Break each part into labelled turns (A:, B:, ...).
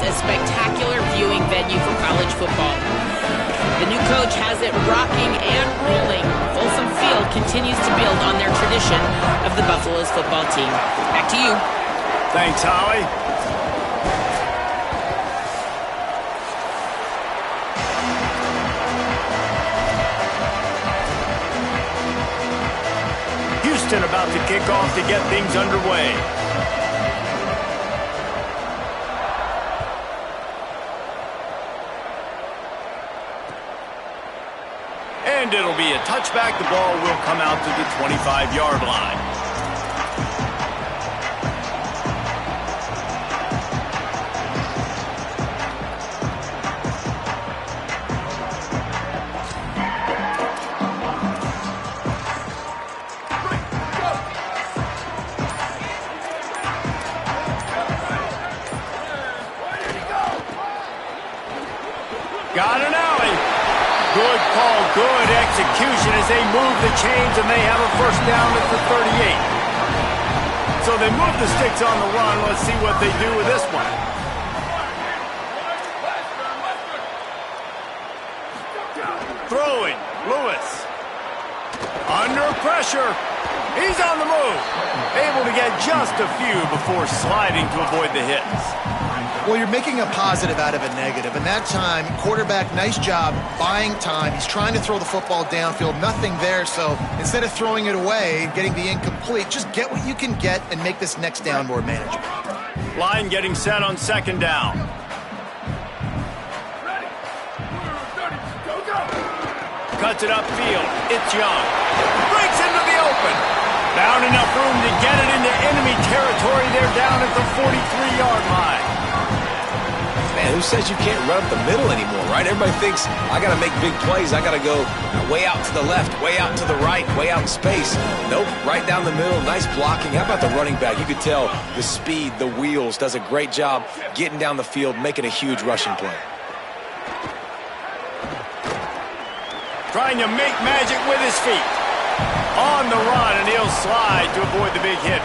A: a spectacular viewing venue for college football. The new coach has it rocking and rolling. Folsom Field continues to build on their tradition of the Buffaloes football team. Back to you.
B: Thanks, Howie. Houston about to kick off to get things underway. And it'll be a touchback. The ball will come out to the 25-yard line. Got an alley. Good call, good execution as they move the chains, and they have a first down at the 38. So they move the sticks on the run. Let's see what they do with this one. Throwing, Lewis. Under pressure. He's on the move. Able to get just a few before sliding to avoid the hits.
C: Well, you're making a positive out of a negative. And that time, quarterback, nice job buying time. He's trying to throw the football downfield. Nothing there. So instead of throwing it away and getting the incomplete, just get what you can get and make this next down more manageable.
B: Line getting set on second down. Cuts it upfield. It's Young. Breaks into the open. Found enough room to get it into enemy territory. They're down at the 43-yard line.
D: Man, who says you can't run up the middle anymore, right? Everybody thinks, I got to make big plays. I got to go way out to the left, way out to the right, way out in space. Nope, right down the middle. Nice blocking. How about the running back? You could tell the speed, the wheels, does a great job getting down the field, making a huge rushing play.
B: Trying to make magic with his feet. On the run, and he'll slide to avoid the big hit.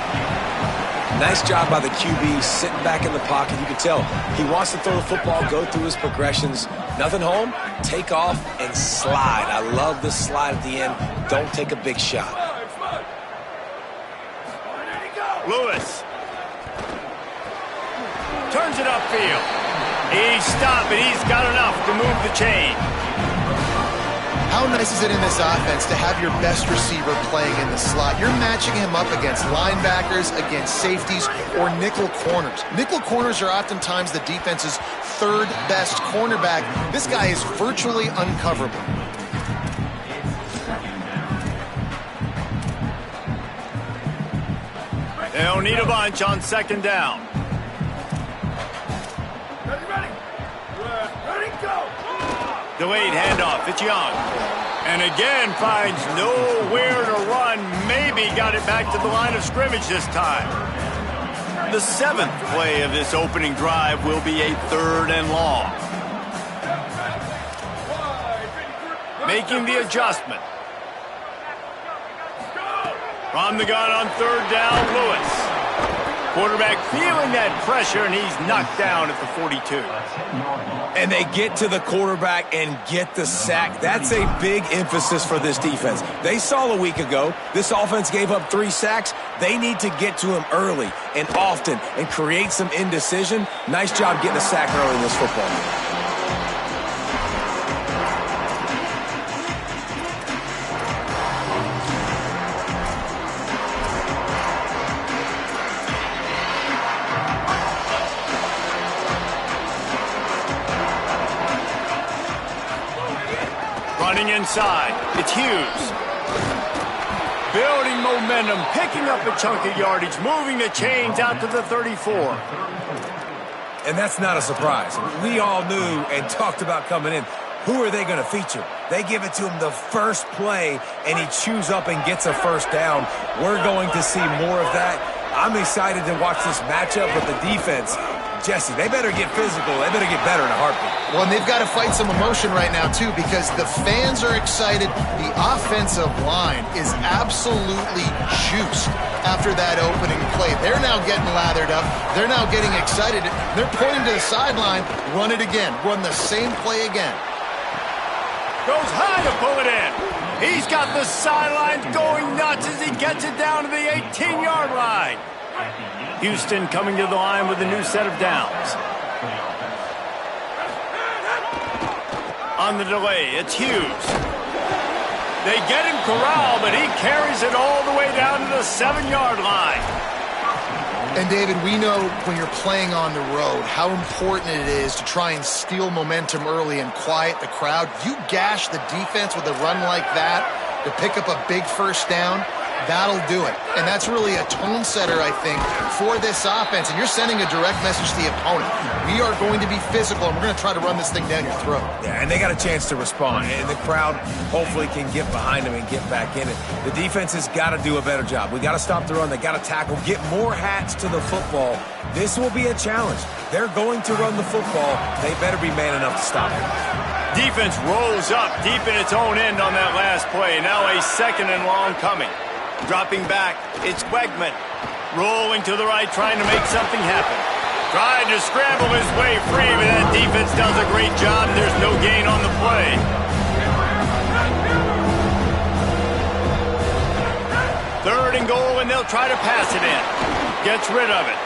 D: Nice job by the QB, sitting back in the pocket. You can tell he wants to throw the football, go through his progressions. Nothing home, take off, and slide. I love the slide at the end. Don't take a big shot.
B: Lewis. Turns it upfield. He's stopping. He's got enough to move the chain.
C: How nice is it in this offense to have your best receiver playing in the slot? You're matching him up against linebackers, against safeties, or nickel corners. Nickel corners are oftentimes the defense's third best cornerback. This guy is virtually uncoverable.
B: They'll need a bunch on second down. Delayed handoff. It's Young. And again finds nowhere to run. Maybe got it back to the line of scrimmage this time. The seventh play of this opening drive will be a 3rd and long. Making the adjustment. From the gun on 3rd down, Lewis. Quarterback feeling that pressure, and he's knocked down at the 42.
D: And they get to the quarterback and get the sack. That's a big emphasis for this defense. They saw a week ago, this offense gave up 3 sacks. They need to get to him early and often and create some indecision. Nice job getting a sack early in this football game.
B: Running inside, it's Hughes. Building momentum, picking up a chunk of yardage, moving the chains out to the 34.
D: And that's not a surprise. We all knew and talked about coming in. Who are they going to feature? They give it to him the first play, and he chews up and gets a first down. We're going to see more of that. I'm excited to watch this matchup with the defense. Jesse, they better get physical. They better get better in a heartbeat.
C: Well, and they've got to fight some emotion right now, too, because the fans are excited. The offensive line is absolutely juiced. after that opening play. They're now getting lathered up. They're now getting excited. They're pointing to the sideline. Run it again. Run the same play again.
B: Goes high to pull it in. He's got the sidelines going nuts as he gets it down to the 18-yard line. Houston coming to the line with a new set of downs. On the delay, it's Hughes. They get him corralled, but he carries it all the way down to the 7-yard line.
C: And, David, we know when you're playing on the road how important it is to try and steal momentum early and quiet the crowd. You gash the defense with a run like that to pick up a big first down, that'll do it. And that's really a tone setter, I think, for this offense. And you're sending a direct message to the opponent. We are going to be physical, and we're going to try to run this thing down your throat.
D: Yeah, and they got a chance to respond. And the crowd hopefully can get behind them and get back in it. The defense has got to do a better job. We got to stop the run. They got to tackle, get more hats to the football. This will be a challenge. They're going to run the football. They better be man enough to stop it.
B: Defense rolls up deep in its own end on that last play. Now a 2nd and long coming. Dropping back, it's Wegman. Rolling to the right, trying to make something happen. Trying to scramble his way free, but that defense does a great job. There's no gain on the play. Third and goal, and they'll try to pass it in. Gets rid of it.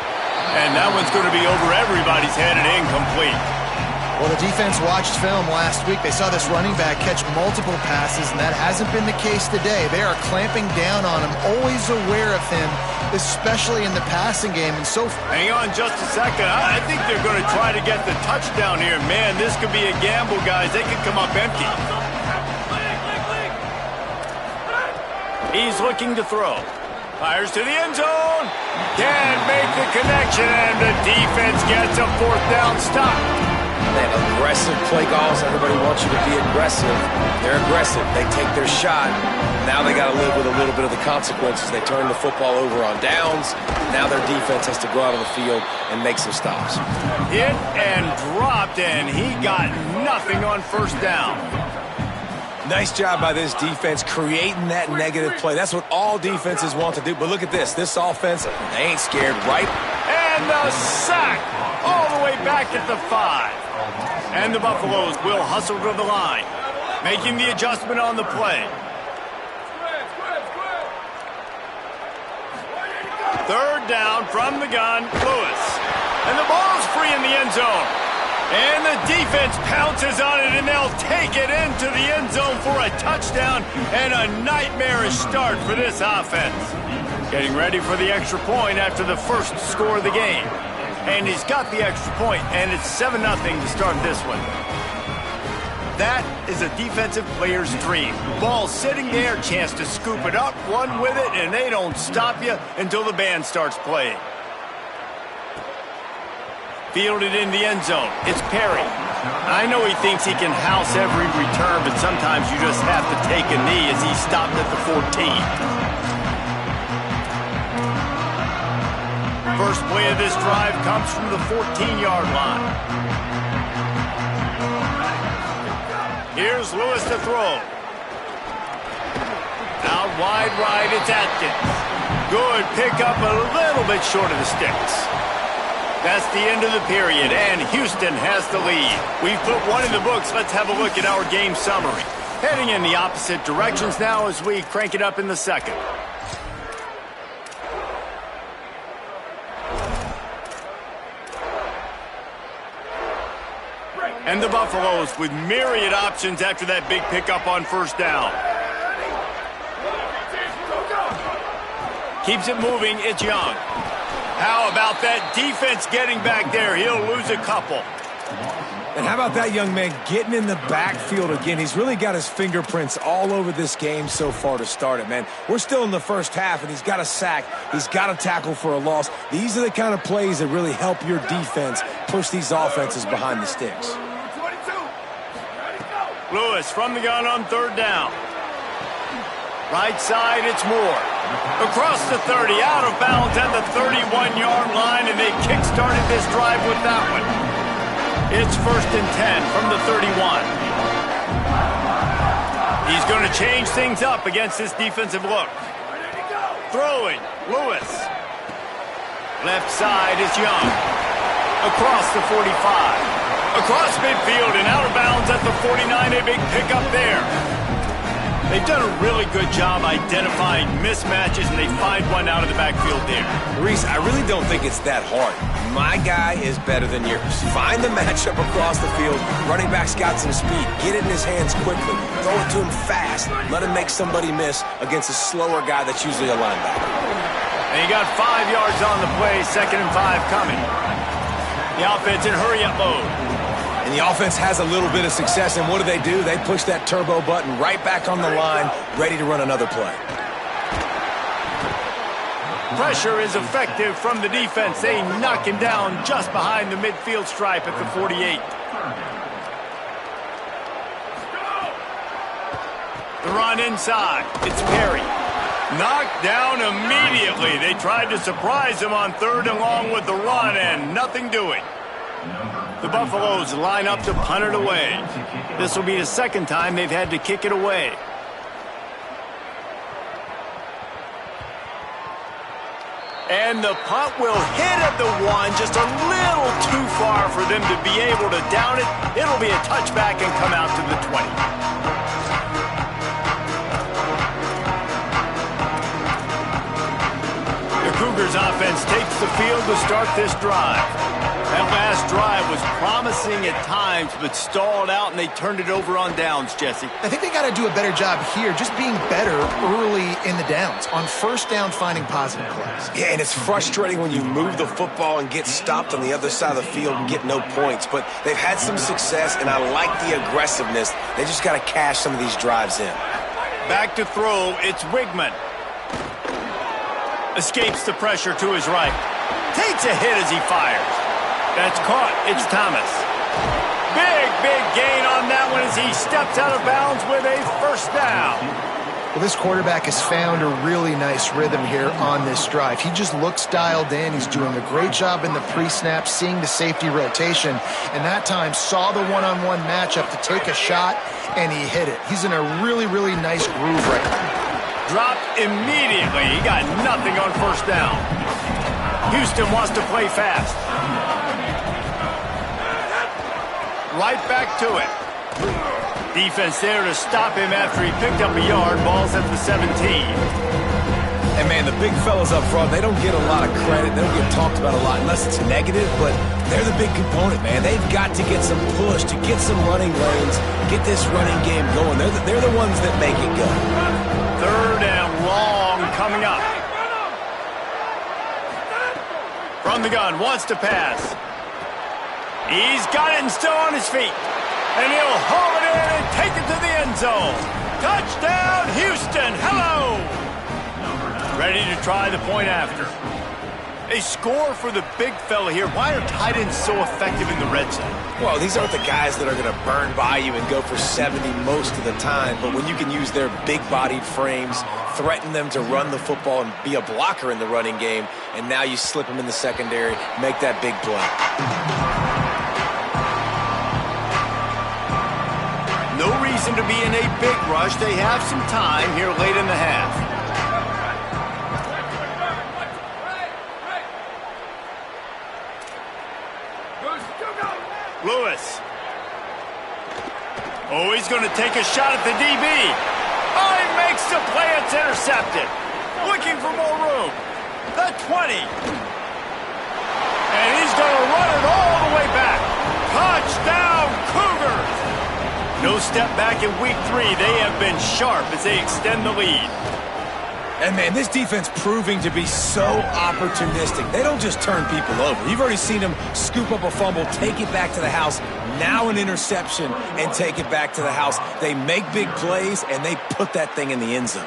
B: And that one's going to be over everybody's head and incomplete.
C: Well, the defense watched film last week. They saw this running back catch multiple passes, and that hasn't been the case today. They are clamping down on him, always aware of him, especially in the passing game. And so,
B: hang on just a second. I think they're going to try to get the touchdown here. Man, this could be a gamble, guys. They could come up empty. He's looking to throw. Fires to the end zone. Can't make the connection, and the defense gets a 4th down stop.
D: That aggressive play calls, everybody wants you to be aggressive. They're aggressive. They take their shot. Now they got to live with a little bit of the consequences. They turn the football over on downs. Now their defense has to go out on the field and make some stops.
B: Hit and dropped, and he got nothing on 1st down.
D: Nice job by this defense creating that negative play. That's what all defenses want to do. But look at this. This offense, they ain't scared, right?
B: And the sack all the way back at the 5. And the Buffaloes will hustle to the line, making the adjustment on the play. 3rd down from the gun, Lewis. And the ball's free in the end zone. And the defense pounces on it, and they'll take it into the end zone for a touchdown and a nightmarish start for this offense. Getting ready for the extra point after the first score of the game. And he's got the extra point, and it's 7-0 to start this one. That is a defensive player's dream. Ball sitting there, chance to scoop it up, run with it, and they don't stop you until the band starts playing. Fielded in the end zone. It's Perry. I know he thinks he can house every return, but sometimes you just have to take a knee as he stopped at the 14. First play of this drive comes from the 14-yard line. Here's Lewis to throw. Out wide right, it's Atkins. Good pickup, a little bit short of the sticks. That's the end of the period, and Houston has the lead. We've put one in the books. Let's have a look at our game summary. Heading in the opposite directions now as we crank it up in the second. And the Buffaloes with myriad options after that big pickup on 1st down. Keeps it moving, it's Young. How about that defense getting back there? He'll lose a couple.
D: And how about that young man getting in the backfield again? He's really got his fingerprints all over this game so far to start it, man. We're still in the first half, and he's got a sack. He's got a tackle for a loss. These are the kind of plays that really help your defense push these offenses behind the sticks.
B: Lewis from the gun on 3rd down. Right side, it's Moore. Across the 30, out of bounds at the 31-yard line, and they kick-started this drive with that one. It's 1st and 10 from the 31. He's going to change things up against this defensive look. Throwing, Lewis. Left side is Young. Across the 45. Across midfield and out of bounds at the 49. A big pickup there. They've done a really good job identifying mismatches, and they find one out of the backfield there.
D: Reese, I really don't think it's that hard. My guy is better than yours. Find the matchup across the field. Running back's got some speed. Get it in his hands quickly. Throw it to him fast. Let him make somebody miss against a slower guy that's usually a linebacker.
B: And he got 5 yards on the play, 2nd and 5 coming. The offense in hurry-up mode.
D: And the offense has a little bit of success, and what do? They push that turbo button right back on the line, ready to run another play.
B: Pressure is effective from the defense. They knock him down just behind the midfield stripe at the 48. The run inside. It's Perry. Knocked down immediately. They tried to surprise him on 3rd and long with the run, and nothing doing. The Buffaloes line up to punt it away. This will be the 2nd time they've had to kick it away. And the punt will hit at the 1, just a little too far for them to be able to down it. It'll be a touchback and come out to the 20. The Cougars offense takes the field to start this drive. That last drive was promising at times, but stalled out, and they turned it over on downs, Jesse.
C: I think they got to do a better job here, just being better early in the downs. On 1st down, finding positive plays.
D: Yeah, and it's frustrating when you move the football and get stopped on the other side of the field and get no points. But they've had some success, and I like the aggressiveness. They just got to cash some of these drives in.
B: Back to throw, it's Wigman. Escapes the pressure to his right. Takes a hit as he fires. That's caught. It's Thomas. Big gain on that one as he steps out of bounds with a 1st down.
C: Well, this quarterback has found a really nice rhythm here on this drive. He just looks dialed in. He's doing a great job in the pre-snap, seeing the safety rotation, and that time saw the one-on-one matchup to take a shot, and he hit it. He's in a really nice groove right now.
B: Dropped immediately. He got nothing on 1st down. Houston wants to play fast. Right back to it. Defense there to stop him after he picked up a yard. Ball's at the 17.
D: And, man, the big fellas up front, they don't get a lot of credit. They don't get talked about a lot unless it's negative, but they're the big component, man. They've got to get some push, to get some running lanes, get this running game going. They're the ones that make it go.
B: 3rd and long coming up. From the gun, wants to pass. He's got it and still on his feet. And he'll haul it in and take it to the end zone. Touchdown, Houston. Hello. Ready to try the point after. A score for the big fella here. Why are tight ends so effective in the red zone?
D: Well, these aren't the guys that are going to burn by you and go for 70 most of the time, but when you can use their big-bodied frames, threaten them to run the football and be a blocker in the running game, and now you slip them in the secondary, make that big play.
B: No reason to be in a big rush. They have some time here late in the half. Lewis. Oh, he's going to take a shot at the DB. Oh, he makes the play. It's intercepted. Looking for more room. The 20. And he's going to run it all the way back. Touchdown, Cougars. No step back in week 3. They have been sharp as they extend the lead.
D: And, man, this defense proving to be so opportunistic. They don't just turn people over. You've already seen them scoop up a fumble, take it back to the house, now an interception, and take it back to the house. They make big plays, and they put that thing in the end zone.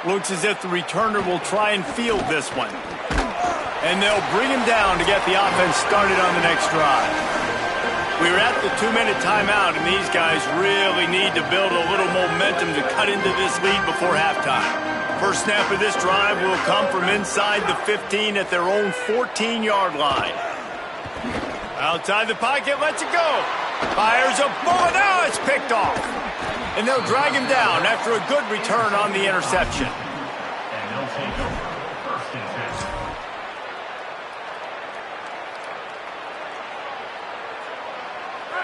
B: Looks as if the returner will try and field this one. And they'll bring him down to get the offense started on the next drive. We're at the 2-minute timeout, and these guys really need to build a little momentum to cut into this lead before halftime. First snap of this drive will come from inside the 15 at their own 14-yard line. Outside the pocket, lets it go. Fires a bullet. Now it's picked off. And they'll drag him down after a good return on the interception.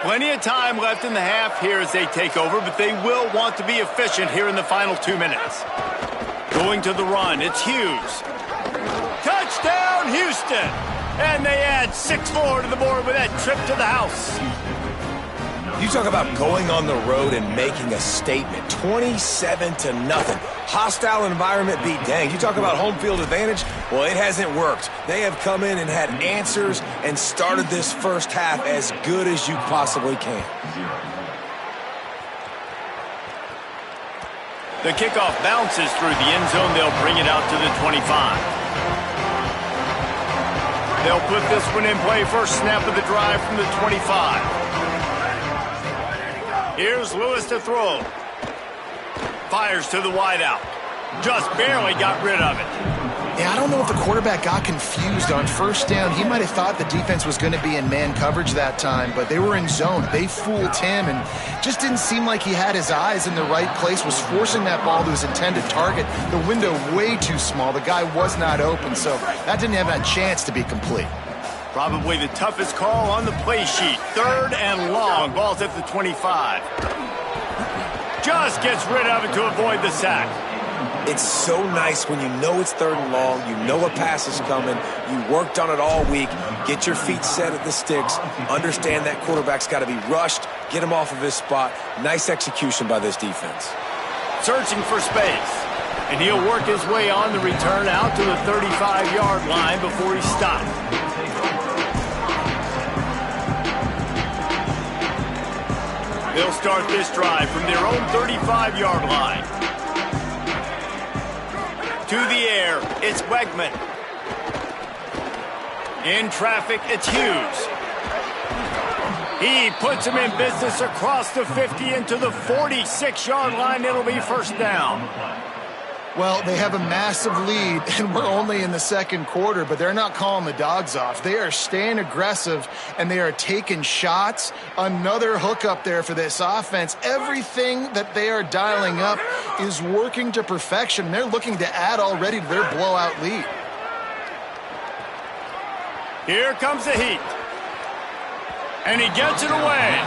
B: Plenty of time left in the half here as they take over, but they will want to be efficient here in the final 2 minutes. Going to the run, it's Hughes. Touchdown, Houston! And they add 6-4 to the board with that trip to the house.
D: You talk about going on the road and making a statement. 27-0. Hostile environment beat dang. You talk about home field advantage. Well, it hasn't worked. They have come in and had answers and started this first half as good as you possibly can.
B: The kickoff bounces through the end zone. They'll bring it out to the 25. They'll put this one in play. First snap of the drive from the 25. Here's Lewis to throw. Fires to the wideout. Just barely got rid of it.
C: Yeah, I don't know if the quarterback got confused on first down. He might have thought the defense was going to be in man coverage that time, but they were in zone. They fooled him and just didn't seem like he had his eyes in the right place, was forcing that ball to his intended target. The window way too small. The guy was not open, so that didn't have a chance to be complete.
B: Probably the toughest call on the play sheet. 3rd and long. Ball's at the 25. Just gets rid of it to avoid the sack.
D: It's so nice when you know it's 3rd and long, you know a pass is coming, you worked on it all week, get your feet set at the sticks, understand that quarterback's got to be rushed, get him off of his spot. Nice execution by this defense.
B: Searching for space. And he'll work his way on the return out to the 35-yard line before he stopped. They'll start this drive from their own 35-yard line. To the air, it's Wegman. In traffic, it's Hughes. He puts him in business across the 50 into the 46-yard line. It'll be first down.
C: Well, they have a massive lead, and we're only in the second quarter, but they're not calling the dogs off. They are staying aggressive, and they are taking shots. Another hook up there for this offense. Everything that they are dialing up is working to perfection. They're looking to add already to their blowout lead.
B: Here comes the heat. And he gets it away.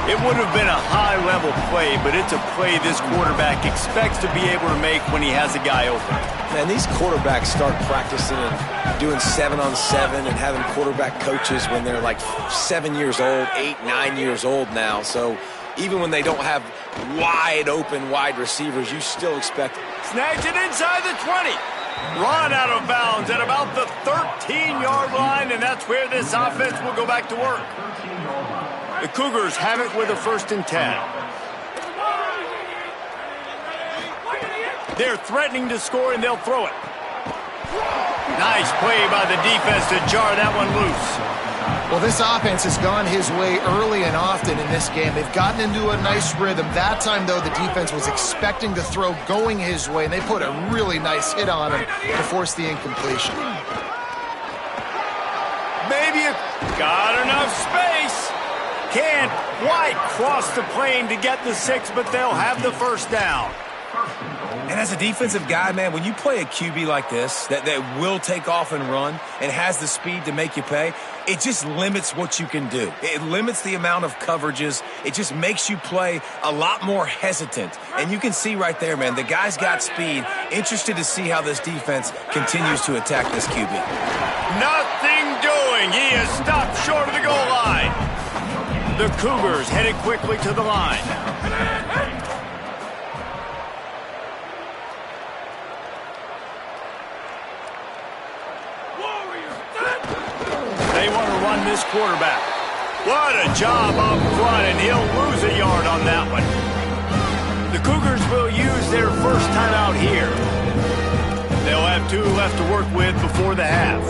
B: It would have been a high-level play, but it's a play this quarterback expects to be able to make when he has a guy open.
D: Man, these quarterbacks start practicing and doing 7-on-7 and having quarterback coaches when they're like 7 years old, 8, 9 years old now. So even when they don't have wide-open wide receivers, you still expect it.
B: Snags it inside the 20. Run out of bounds at about the 13-yard line, and that's where this offense will go back to work. The Cougars have it with a 1st and 10. They're threatening to score, and they'll throw it. Nice play by the defense to jar that one loose.
C: Well, this offense has gone his way early and often in this game. They've gotten into a nice rhythm. That time, though, the defense was expecting to throw going his way, and they put a really nice hit on him to force the incompletion.
B: Maybe got enough space. Can't quite cross the plane to get the 6, but they'll have the first down.
D: And as a defensive guy, man, when you play a QB like this that will take off and run and has the speed to make you pay, it just limits what you can do. It limits the amount of coverages. It just makes you play a lot more hesitant. And you can see right there, man, the guy's got speed. Interested to see how this defense continues to attack this QB.
B: Nothing doing. He is stopped short of the goal line. The Cougars headed quickly to the line. They want to run this quarterback. What a job up front, and he'll lose a yard on that one. The Cougars will use their first timeout here. They'll have 2 left to work with before the half.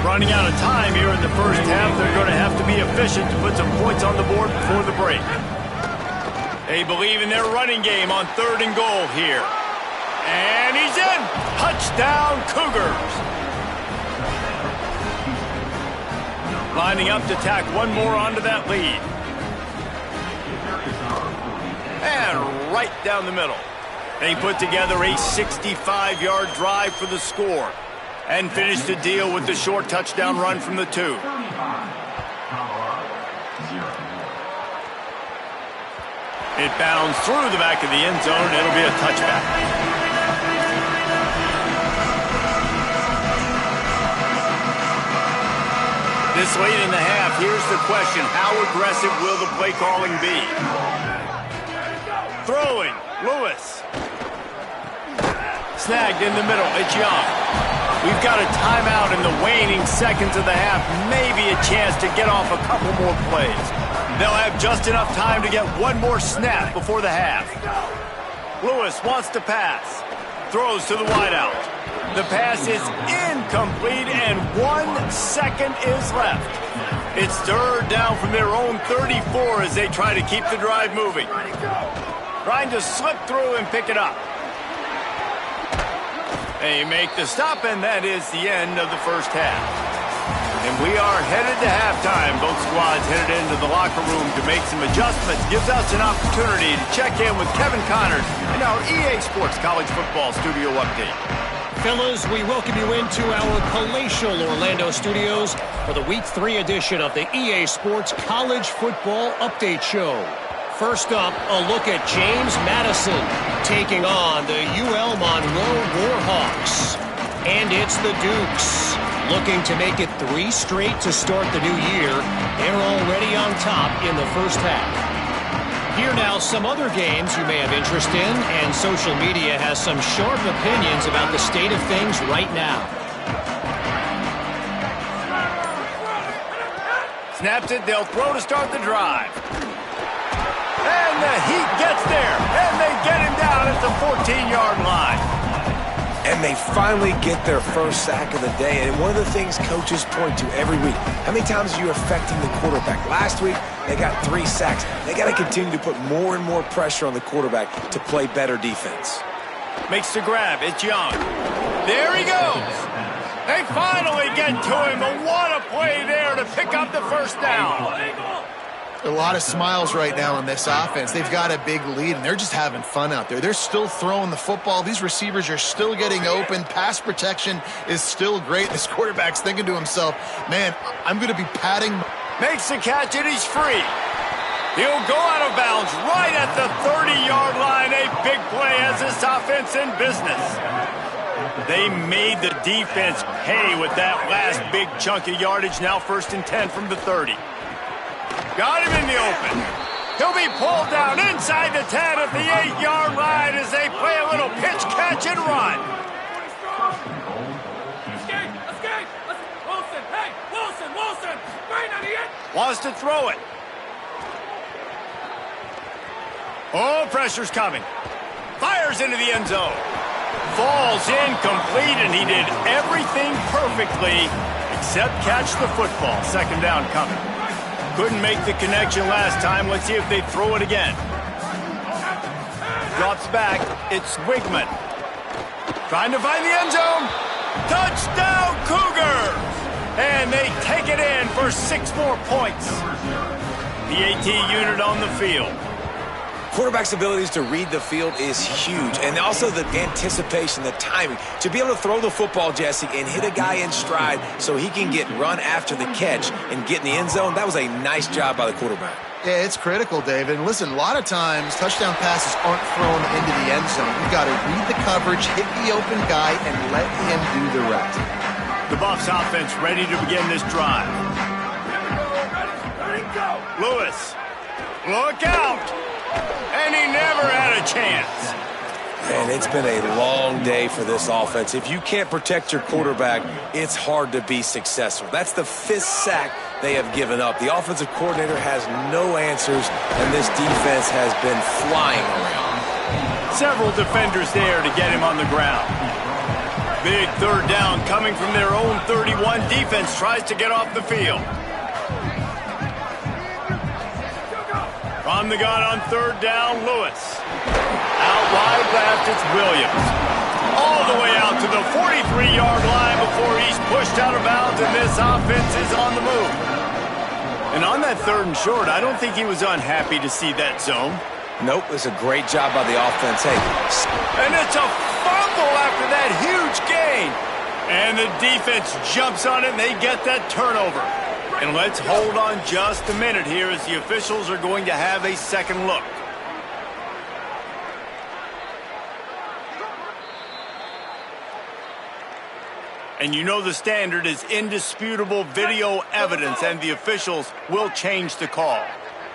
B: Running out of time here in the first half, they're going to have to be efficient to put some points on the board before the break. They believe in their running game on 3rd and goal here. And he's in. Touchdown, Cougars. Lining up to tack one more onto that lead. And right down the middle. They put together a 65-yard drive for the score and finished the deal with the short touchdown run from the 2. It bounds through the back of the end zone. It'll be a touchback. This late in the half, here's the question. How aggressive will the play calling be? Throwing. Lewis. Snagged in the middle. It's Young. We've got a timeout in the waning seconds of the half. Maybe a chance to get off a couple more plays. They'll have just enough time to get one more snap before the half. Lewis wants to pass. Throws to the wideout. The pass is incomplete, and 1 second is left. It's third down from their own 34 as they try to keep the drive moving. Trying to slip through and pick it up. They make the stop, and that is the end of the first half. And we are headed to halftime. Both squads headed into the locker room to make some adjustments. Gives us an opportunity to check in with Kevin Connors in our EA Sports College Football Studio Update.
E: Fellas, we welcome you into our palatial Orlando studios for the Week 3 edition of the EA Sports College Football Update Show. First up, a look at James Madison taking on the UL Monroe Warhawks. And it's the Dukes looking to make it 3 straight to start the new year. They're already on top in the first half. Here now, some other games you may have interest in, and social media has some sharp opinions about the state of things right now.
B: Snaps it, they'll throw to start the drive. And the Heat gets there, and they get him down at the 14-yard line.
D: And they finally get their first sack of the day. And one of the things coaches point to every week, how many times are you affecting the quarterback? Last week, they got 3 sacks. They got to continue to put more and more pressure on the quarterback to play better defense.
B: Makes the grab. It's Young. There he goes. They finally get to him. But what a play there to pick up the first down.
C: A lot of smiles right now in this offense. They've got a big lead, and they're just having fun out there. They're still throwing the football. These receivers are still getting open. Pass protection is still great. This quarterback's thinking to himself, man, I'm going to be patting.
B: Makes the catch, and he's free. He'll go out of bounds right at the 30-yard line. A big play as this offense in business. They made the defense pay with that last big chunk of yardage. Now 1st and 10 from the 30. Got him in the open. He'll be pulled down inside the 10 at the 8-yard line as they play a little pitch, catch, and run.
F: Escape! Wilson! Hey! Wilson! Right on the end!
B: Wants to throw it. Oh, pressure's coming. Fires into the end zone. Falls incomplete, and he did everything perfectly except catch the football. 2nd down coming. Couldn't make the connection last time. Let's see if they throw it again. Drops back. It's Wigman. Trying to find the end zone. Touchdown, Cougars! And they take it in for 6 more points. The AT unit on the field.
D: Quarterback's abilities to read the field is huge, and also the anticipation, the timing. To be able to throw the football, Jesse, and hit a guy in stride so he can get run after the catch and get in the end zone, that was a nice job by the quarterback.
C: Yeah, it's critical, David. And listen, a lot of times touchdown passes aren't thrown into the end zone. You've got to read the coverage, hit the open guy, and let him do the rest.
B: The Buffs offense ready to begin this drive.
F: Ready, go!
B: Lewis, look out! And he never had a chance.
D: And it's been a long day for this offense. If you can't protect your quarterback, it's hard to be successful. That's the 5th sack they have given up. The offensive coordinator has no answers, and this defense has been flying around.
B: Several defenders there to get him on the ground. Big 3rd down coming from their own 31. Defense tries to get off the field. From the gun on 3rd down, Lewis. Out wide left, it's Williams. All the way out to the 43-yard line before he's pushed out of bounds, and this offense is on the move. And on that 3rd and short, I don't think he was unhappy to see that zone.
D: Nope, it's a great job by the offense. Hey.
B: And it's a fumble after that huge gain. And the defense jumps on it, and they get that turnover. And let's hold on just a minute here as the officials are going to have a second look. And you know the standard is indisputable video evidence, and the officials will change the call.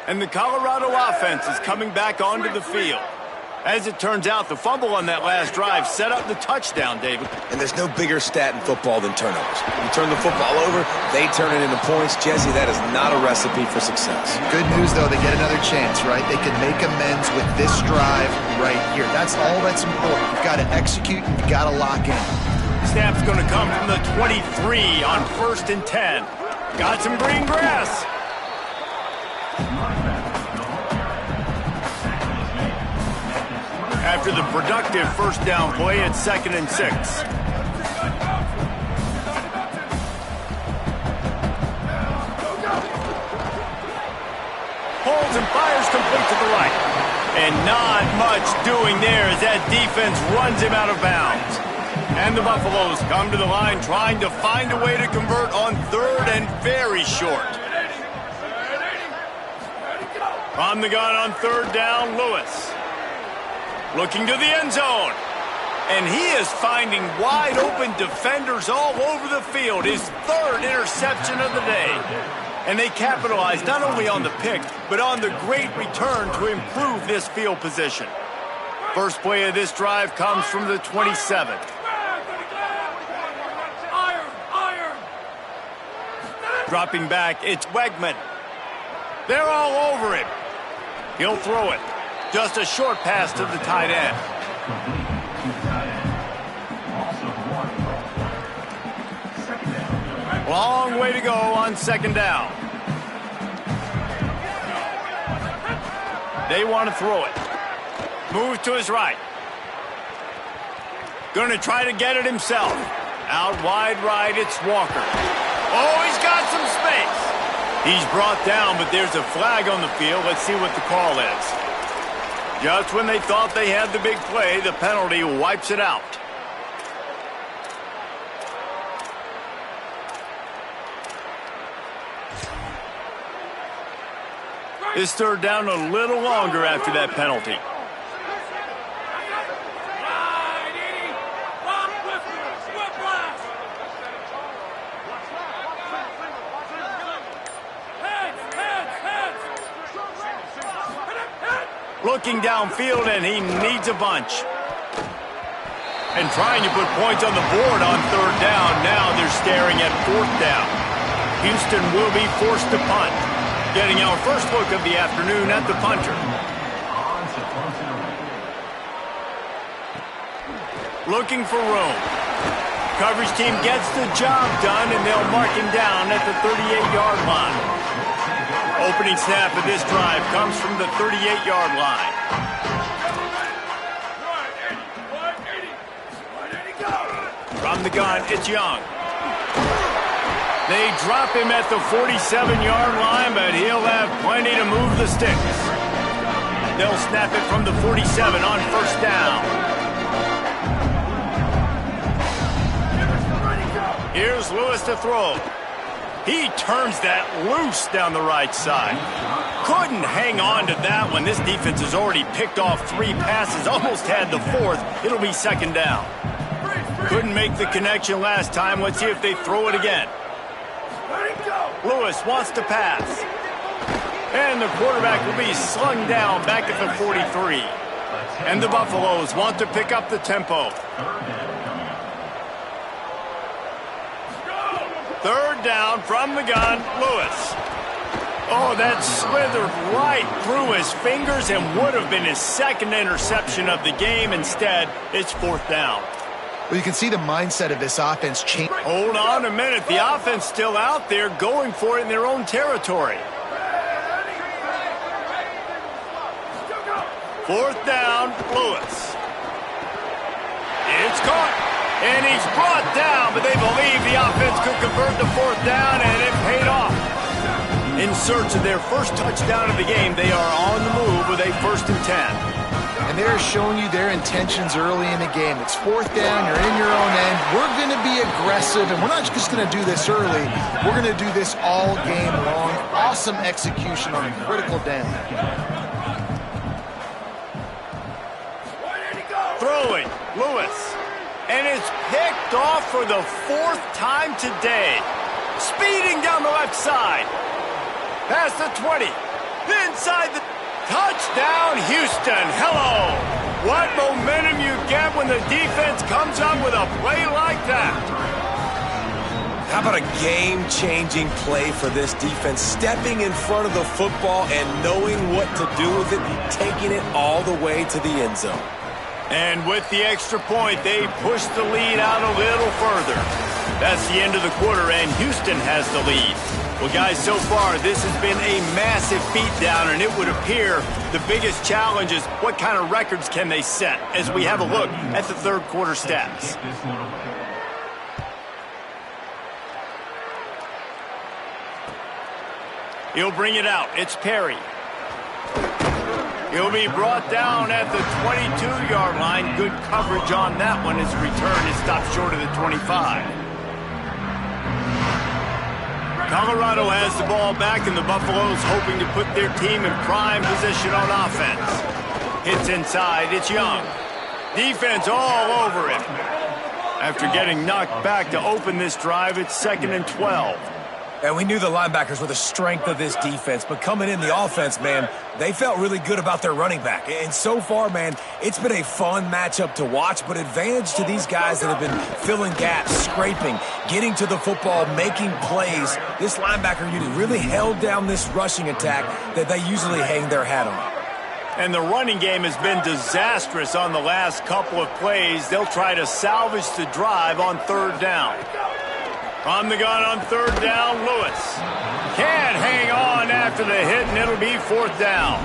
B: And the Colorado offense is coming back onto the field. As it turns out, the fumble on that last drive set up the touchdown, David.
D: And there's no bigger stat in football than turnovers. You turn the football over, they turn it into points. Jesse, that is not a recipe for success.
C: Good news, though, they get another chance, right? They can make amends with this drive right here. That's all that's important. You've got to execute and you've got to lock in.
B: Snap's going to come from the 23 on 1st and 10. Got some green grass. After the productive first down play, it's 2nd and 6. Holds and fires complete to the right. And not much doing there as that defense runs him out of bounds. And the Buffaloes come to the line trying to find a way to convert on 3rd and very short. On the gun on 3rd down, Lewis. Looking to the end zone. And he is finding wide open defenders all over the field. His 3rd interception of the day. And they capitalize not only on the pick, but on the great return to improve this field position. First play of this drive comes from the 27. Dropping back, it's Wegman. They're all over him. He'll throw it. Just a short pass to the tight end. Long way to go on 2nd down. They want to throw it. Move to his right. Going to try to get it himself. Out wide right, it's Walker. Oh, he's got some space. He's brought down, but there's a flag on the field. Let's see what the call is. Just when they thought they had the big play, the penalty wipes it out. This 3rd down a little longer after that penalty. Looking downfield, and he needs a bunch. And trying to put points on the board on 3rd down. Now they're staring at 4th down. Houston will be forced to punt. Getting our first look of the afternoon at the punter. Looking for room. Coverage team gets the job done, and they'll mark him down at the 38-yard line. Opening snap of this drive comes from the 38-yard line. From the gun, it's Young. They drop him at the 47-yard line, but he'll have plenty to move the sticks. They'll snap it from the 47 on 1st down. Here's Lewis to throw. He turns that loose down the right side. Couldn't hang on to that one. This defense has already picked off 3 passes, almost had the 4th. It'll be 2nd down. Couldn't make the connection last time. Let's see if they throw it again. Lewis wants to pass. And the quarterback will be slung down back at the 43. And the Buffaloes want to pick up the tempo. 3rd down from the gun, Lewis. Oh, that slithered right through his fingers and would have been his 2nd interception of the game. Instead, it's 4th down.
C: Well, you can see the mindset of this offense change.
B: Hold on a minute. The offense still out there going for it in their own territory. 4th down, Lewis. It's caught. And he's brought down, but they believe the offense could convert the 4th down, and it paid off. In search of their first touchdown of the game, they are on the move with a 1st and 10.
C: and they're showing you their intentions early in the game. It's fourth down, you're in your own end. We're going to be aggressive, and we're not just going to do this early. We're going to do this all game long. Awesome execution on a critical down.
B: Throwing, Lewis. And it's picked off for the fourth time today. Speeding down the left side. Past the 20. Inside the touchdown, Houston. Hello. What momentum you get when the defense comes up with a play like that.
D: How about a game-changing play for this defense? Stepping in front of the football and knowing what to do with it, taking it all the way to the end zone.
B: And with the extra point, they push the lead out a little further. That's the end of the quarter, and Houston has the lead. Well, guys, so far, this has been a massive beatdown, and it would appear the biggest challenge is what kind of records can they set as we have a look at the third quarter stats. He'll bring it out. It's Perry. He'll be brought down at the 22-yard line. Good coverage on that one. His return is stopped short of the 25. Colorado has the ball back, and the Buffaloes hoping to put their team in prime position on offense. Hits inside. It's Young. Defense all over him. After getting knocked back to open this drive, it's 2nd and 12.
D: And we knew the linebackers were the strength of this defense, but coming in the offense, man, they felt really good about their running back. And so far, man, it's been a fun matchup to watch, but advantage to these guys that have been filling gaps, scraping, getting to the football, making plays. This linebacker unit really held down this rushing attack that they usually hang their hat on.
B: And the running game has been disastrous on the last couple of plays. They'll try to salvage the drive on third down. From the gun on third down, Lewis. Can't hang on after the hit, and it'll be fourth down.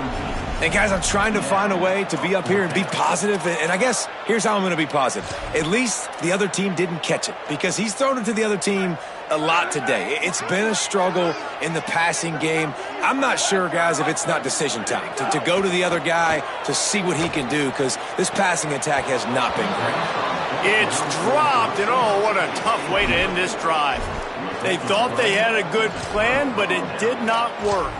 D: And, guys, I'm trying to find a way to be up here and be positive, and I guess here's how I'm going to be positive. At least the other team didn't catch it, because he's thrown it to the other team a lot today. It's been a struggle in the passing game. I'm not sure, guys, if it's not decision time, to go to the other guy to see what he can do, because this passing attack has not been great.
B: It's dropped, and oh, what a tough way to end this drive. They thought they had a good plan, but it did not work.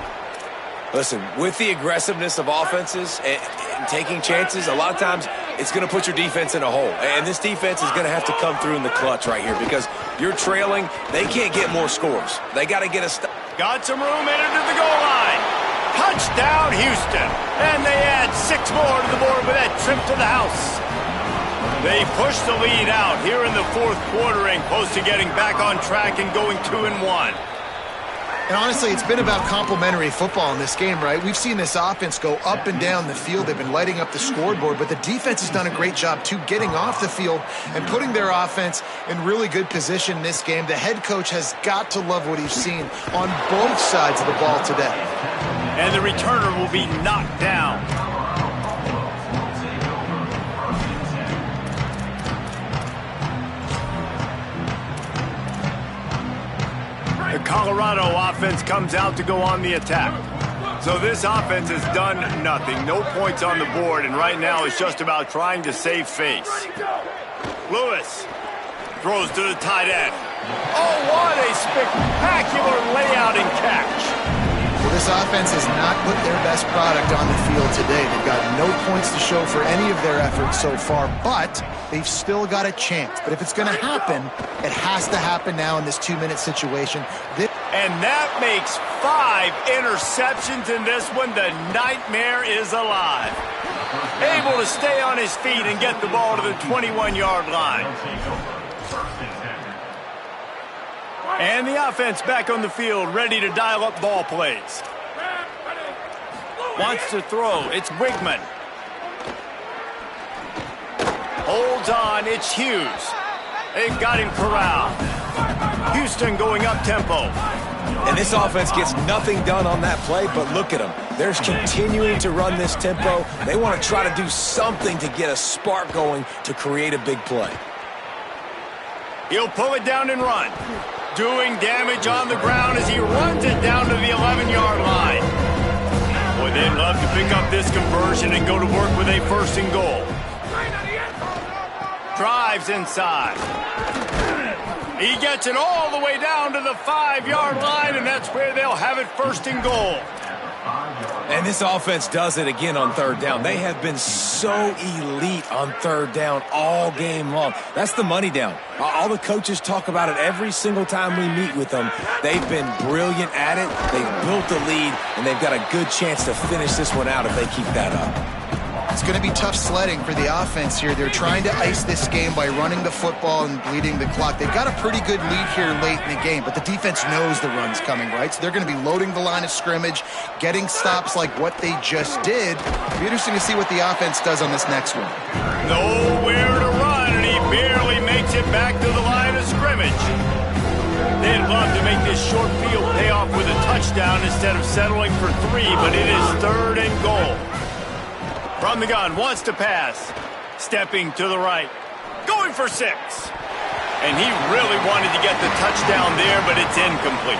D: Listen, with the aggressiveness of offenses and taking chances, a lot of times it's going to put your defense in a hole. And this defense is going to have to come through in the clutch right here because you're trailing. They can't get more scores. They got to get a stop.
B: Got some room headed to the goal line. Touchdown, Houston. And they add 6 more to the board with that trip to the house. They push the lead out here in the fourth quarter and close to getting back on track and going 2-1.
C: And honestly, it's been about complementary football in this game, right? We've seen this offense go up and down the field. They've been lighting up the scoreboard, but the defense has done a great job, too, getting off the field and putting their offense in really good position in this game. The head coach has got to love what he's seen on both sides of the ball today.
B: And the returner will be knocked down. The Colorado offense comes out to go on the attack. So this offense has done nothing. No points on the board, and right now it's just about trying to save face. Lewis throws to the tight end. Oh, what a spectacular layout and catch.
C: Well, this offense has not put their best product on the field today. They've got no points to show for any of their efforts so far, but they've still got a chance. But if it's going to happen, it has to happen now in this 2-minute situation.
B: And that makes 5 interceptions in this one. The nightmare is alive. Able to stay on his feet and get the ball to the 21-yard line. And the offense back on the field, ready to dial up ball plays. Wants to throw. It's Wigman. Holds on. It's Hughes. They've got him corralled. Houston going up tempo.
D: And this offense gets nothing done on that play, but look at them. They're continuing to run this tempo. They want to try to do something to get a spark going to create a big play.
B: He'll pull it down and run. Doing damage on the ground as he runs it down to the 11-yard line. Boy, they'd love to pick up this conversion and go to work with a 1st and goal. Drives inside. He gets it all the way down to the 5-yard line, and that's where they'll have it 1st and goal.
D: And this offense does it again on 3rd down. They have been so elite on 3rd down all game long. That's the money down. All the coaches talk about it every single time we meet with them. They've been brilliant at it. They've built the lead, and they've got a good chance to finish this one out if they keep that up.
C: It's going to be tough sledding for the offense here. They're trying to ice this game by running the football and bleeding the clock. They've got a pretty good lead here late in the game, but the defense knows the run's coming, right? So they're going to be loading the line of scrimmage, getting stops like what they just did. It'll be interesting to see what the offense does on this next one.
B: Nowhere to run, and he barely makes it back to the line of scrimmage. They'd love to make this short field pay off with a touchdown instead of settling for 3, but it is 3rd and goal. From the gun, wants to pass. Stepping to the right. Going for 6. And he really wanted to get the touchdown there, but it's incomplete.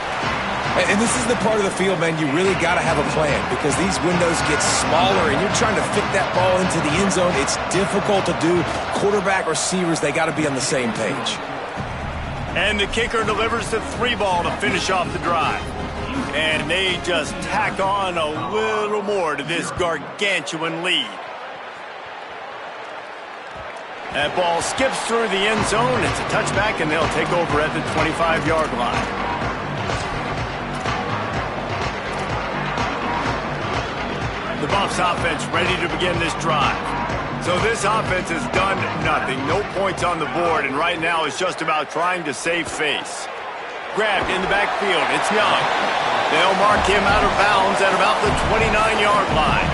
D: And this is the part of the field, man, you really got to have a plan because these windows get smaller and you're trying to fit that ball into the end zone. It's difficult to do. Quarterback, receivers, they got to be on the same page.
B: And the kicker delivers the 3-ball to finish off the drive. And they just tack on a little more to this gargantuan lead. That ball skips through the end zone. It's a touchback, and they'll take over at the 25-yard line. The Buffs offense ready to begin this drive. So this offense has done nothing. No points on the board, and right now it's just about trying to save face. Grabbed in the backfield. It's Young. They'll mark him out of bounds at about the 29-yard line.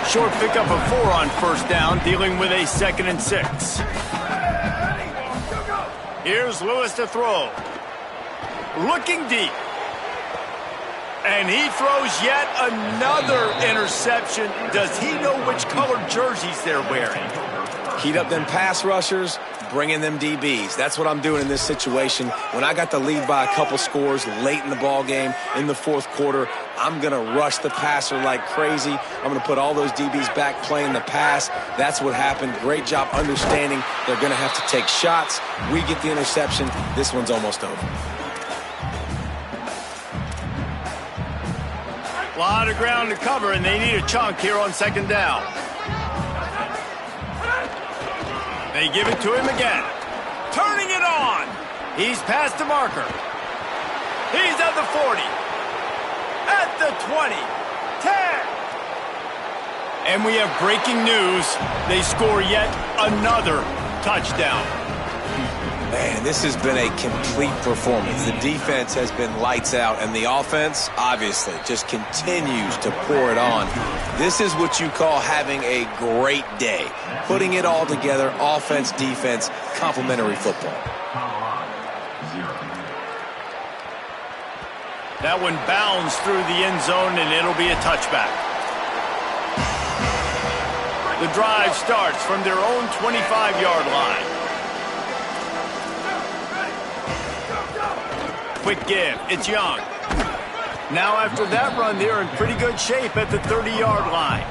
B: Short pickup of 4 on 1st down, dealing with a 2nd and 6. Here's Lewis to throw. Looking deep. And he throws yet another interception. Does he know which colored jerseys they're wearing?
D: Heat up them pass rushers, bring in them DBs. That's what I'm doing in this situation. When I got the lead by a couple scores late in the ball game, in the 4th quarter, I'm going to rush the passer like crazy. I'm going to put all those DBs back playing the pass. That's what happened. Great job understanding they're going to have to take shots. We get the interception. This one's almost over.
B: A lot of ground to cover, and they need a chunk here on 2nd down. They give it to him again. Turning it on. He's past the marker. He's at the 40. At the 20. 10. And we have breaking news. They score yet another touchdown.
D: Man, this has been a complete performance. The defense has been lights out, and the offense, obviously, just continues to pour it on. This is what you call having a great day. Putting it all together, offense, defense, complementary football.
B: That one bounds through the end zone, and it'll be a touchback. The drive starts from their own 25-yard line. Quick give. It's Young. Now after that run, they're in pretty good shape at the 30-yard line.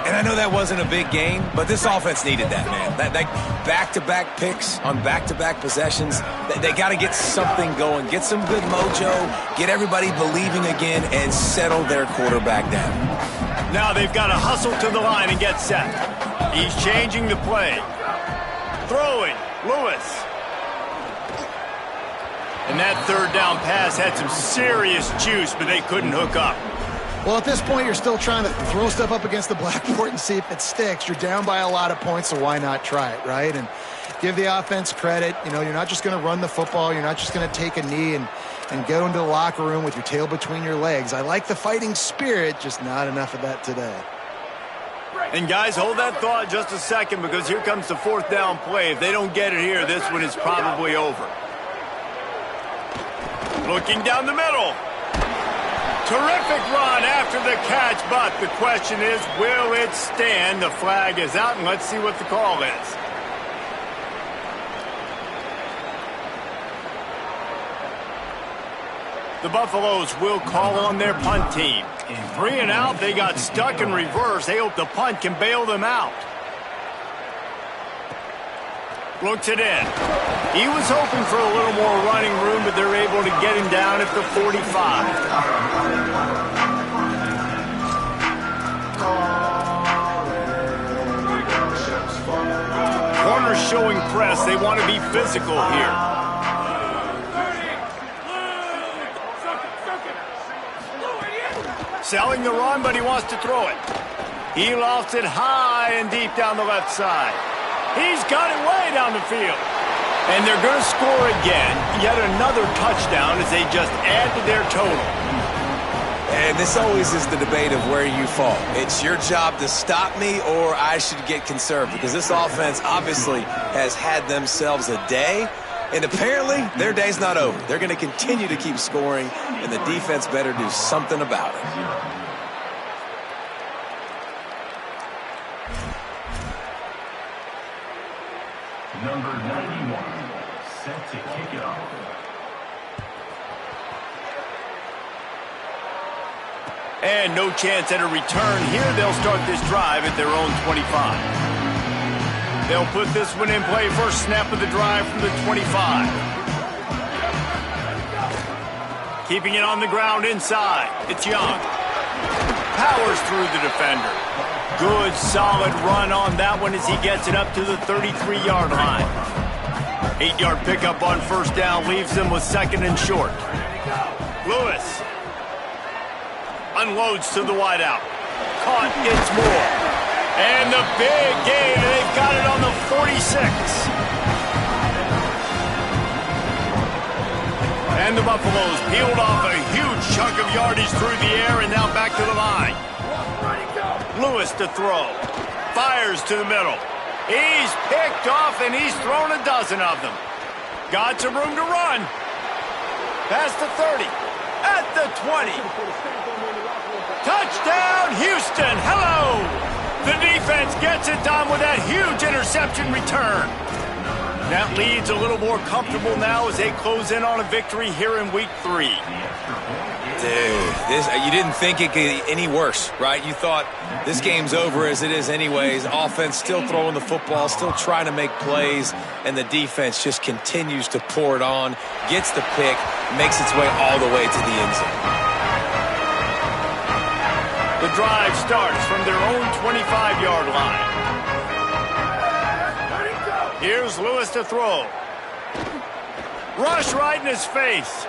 D: And I know that wasn't a big gain, but this offense needed that, man. That back-to-back picks on back-to-back possessions, they got to get something going, get some good mojo, get everybody believing again, and settle their quarterback down.
B: Now they've got to hustle to the line and get set. He's changing the play. Throwing. Lewis. And that 3rd down pass had some serious juice, but they couldn't hook up.
C: Well, at this point, you're still trying to throw stuff up against the blackboard and see if it sticks. You're down by a lot of points, so why not try it, right? And give the offense credit. You know, you're not just going to run the football. You're not just going to take a knee and go into the locker room with your tail between your legs. I like the fighting spirit, just not enough of that today.
B: And guys, hold that thought just a second, because here comes the 4th down play. If they don't get it here, this one is probably over. Looking down the middle. Terrific run after the catch, but the question is, will it stand? The flag is out, and let's see what the call is. The Buffaloes will call on their punt team. 3 and out, they got stuck in reverse. They hope the punt can bail them out. Looks it in. He was hoping for a little more running room, but they're able to get him down at the 45. Corners showing press. They want to be physical here. Selling the run, but he wants to throw it. He lofts it high and deep down the left side. He's got it way down the field. And they're going to score again. Yet another touchdown as they just add to their total.
D: And this always is the debate of where you fall. It's your job to stop me or I should get conserved, because this offense obviously has had themselves a day, and apparently their day's not over. They're going to continue to keep scoring, and the defense better do something about it.
G: Number 91, set to kick it off.
B: And no chance at a return here. They'll start this drive at their own 25. They'll put this one in play. First snap of the drive from the 25. Keeping it on the ground inside. It's Young. Powers through the defender. Good, solid run on that one as he gets it up to the 33-yard line. 8-yard pickup on first down leaves them with second and short. Lewis unloads to the wideout. Caught, gets more. And the big gain, and they've got it on the 46. And the Buffaloes peeled off a huge chunk of yardage through the air and now back to the line. Lewis to throw. Fires to the middle. He's picked off and he's thrown a dozen of them. Got some room to run. Past the 30. At the 20. Touchdown, Houston. Hello. The defense gets it done with that huge interception return. That lead's a little more comfortable now as they close in on a victory here in week 3.
D: Dude, you didn't think it could get any worse, right? You thought this game's over as it is anyways. Offense still throwing the football, still trying to make plays, and the defense just continues to pour it on, gets the pick, makes its way all the way to the end zone.
B: The drive starts from their own 25-yard line. Here's Lewis to throw. Rush right in his face.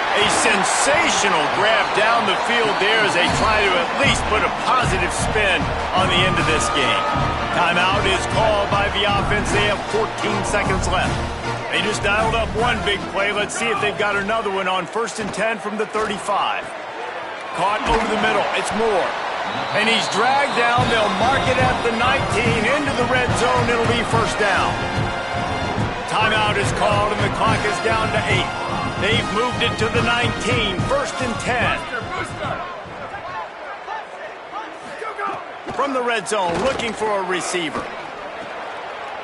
B: A sensational grab down the field there as they try to at least put a positive spin on the end of this game. Timeout is called by the offense. They have 14 seconds left. They just dialed up one big play. Let's see if they've got another one on 1st and 10 from the 35. Caught over the middle. It's Moore. And he's dragged down. They'll mark it at the 19 into the red zone. It'll be first down. Timeout is called and the clock is down to 8. They've moved it to the 19, 1st and 10. From the red zone, looking for a receiver.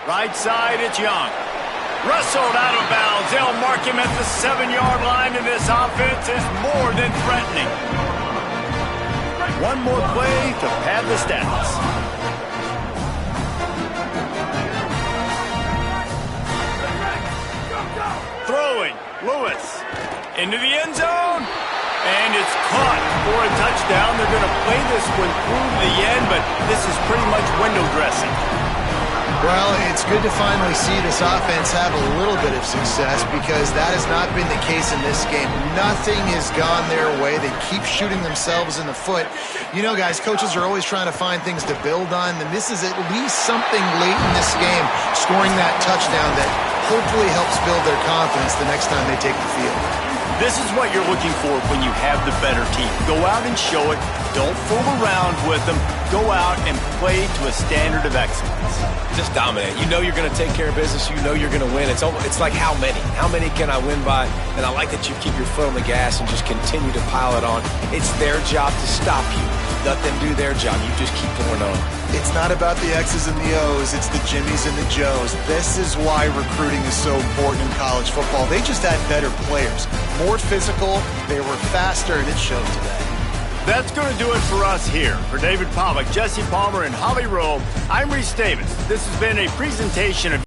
B: Right side, it's Young. Wrestled out of bounds. They'll mark him at the 7-yard line, and this offense is more than threatening. One more play to pad the stats. Throwing. Lewis into the end zone, and it's caught for a touchdown. They're going to play this one through to the end, but this is pretty much window dressing.
C: Well, it's good to finally see this offense have a little bit of success because that has not been the case in this game. Nothing has gone their way. They keep shooting themselves in the foot. You know, guys, coaches are always trying to find things to build on, and this is at least something late in this game, scoring that touchdown that hopefully helps build their confidence the next time they take the field.
B: This is what you're looking for when you have the better team. Go out and show it. Don't fool around with them. Go out and play to a standard of excellence.
D: Just dominate. You know you're going to take care of business. You know you're going to win. It's like how many? How many can I win by? And I like that you keep your foot on the gas and just continue to pile it on. It's their job to stop you. let them do their job. You just keep going on.
C: It's not about the X's and the O's. It's the Jimmies and the Joes. This is why recruiting is so important in college football. They just had better players, more physical, they were faster, and it showed today.
B: That's going to do it for us here. For David Pollack, Jesse Palmer, and Holly Rowe, I'm Reese Davis. This has been a presentation of